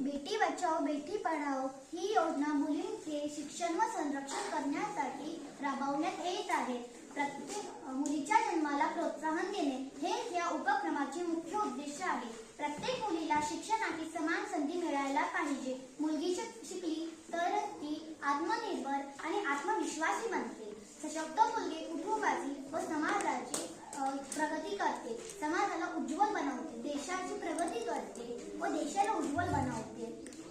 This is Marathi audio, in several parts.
बेटी बचाओ बेटी पढाओ ही योजना मुलींचे शिक्षण व संरक्षण करण्यासाठी राबवण्यात येत आहे. प्रत्येक मुलीच्या जन्माला प्रोत्साहन देणे हे या उपक्रमाचे मुख्य उद्देश आहे. प्रत्येक मुलीला शिक्षणाची समान संधी मिळायला पाहिजे. मुलगी शिकली तर ती आत्मनिर्भर आणि आत्मविश्वासी बनते. सशक्त मुलगी कुटुंबाची व समाजाची प्रगती करते, समाजाला उज्ज्वल बनवते, देशाची प्रगती करते व देशाला उज्ज्वल बनवते.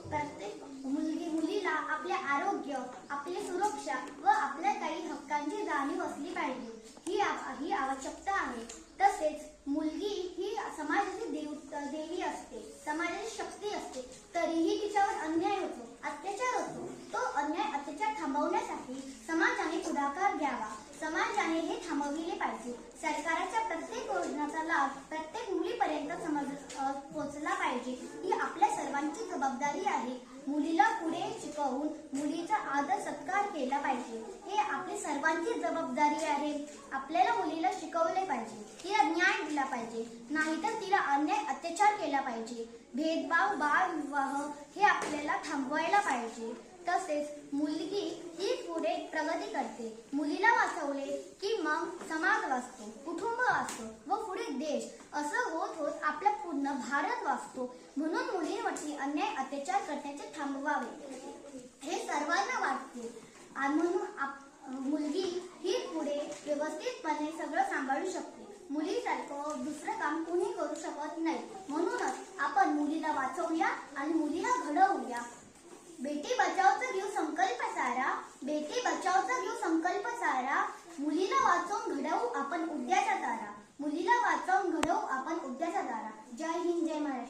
प्रत्येक मुलीला आपले आरोग्य, आपली सुरक्षा व आपल्या काही हक्कांची जाणीव असली पाहिजे ही आवश्यकता आहे. तसेच मुलगी ही समाजाची देवी असते, समाजाची शक्ती असते. तरीही तिच्यावर अन्याय होतो, अत्याचार होतो. तो अन्याय अत्याचार थांबवण्यासाठी समाजाने पुढाकार घ्यावा. समाजाने हे थांबविले पाहिजे. सरकारच्या प्रत्येक योजनेचा लाभ प्रत्येक मुलीपर्यंत पोहोचला पाहिजे ही आपल्या सर्वांची जबाबदारी आहे. मुलीला पुढे शिकवून मुलीचा आदर सत्कार केला पाहिजे हे आपली सर्वांची जबाबदारी आहे. आपल्याला मुलीला शिकवले पाहिजे, तिला न्याय दिला पाहिजे, नाहीतर तिला अन्याय अत्याचार केला पाहिजे. भेदभाव, बालविवाह हे आपल्याला थांबवायला पाहिजे. तसेच मुलगी ही पुढे प्रगती करते. मुलीला वाचवले की मग समाज वाचतो, कुटुंब वाचतो व पुढे देश. असं होत होत आपला पूर्ण भारत वाचतो. म्हणून मुलींवरती अन्याय अत्याचार करण्याचे थांबवावे हे सर्वांना वाटते. म्हणून मुलगी ही पुढे व्यवस्थितपणे सगळं सांभाळू शकते. मुलीसारखं दुसरं काम कुणी करू शकत नाही. म्हणूनच आपण मुलीला वाचवूया आणि मुलीला घडवूया. बेटी बचाओचा घेऊ संकल्प सारा, बेटी बचाओचा घेऊ संकल्प सारा. मुलीला वाचवून घडवू आपण उद्याचा तारा, मुलीला वाचवून घडवू आपण उद्याचा तारा. जय हिंद, जय महाराष्ट्र.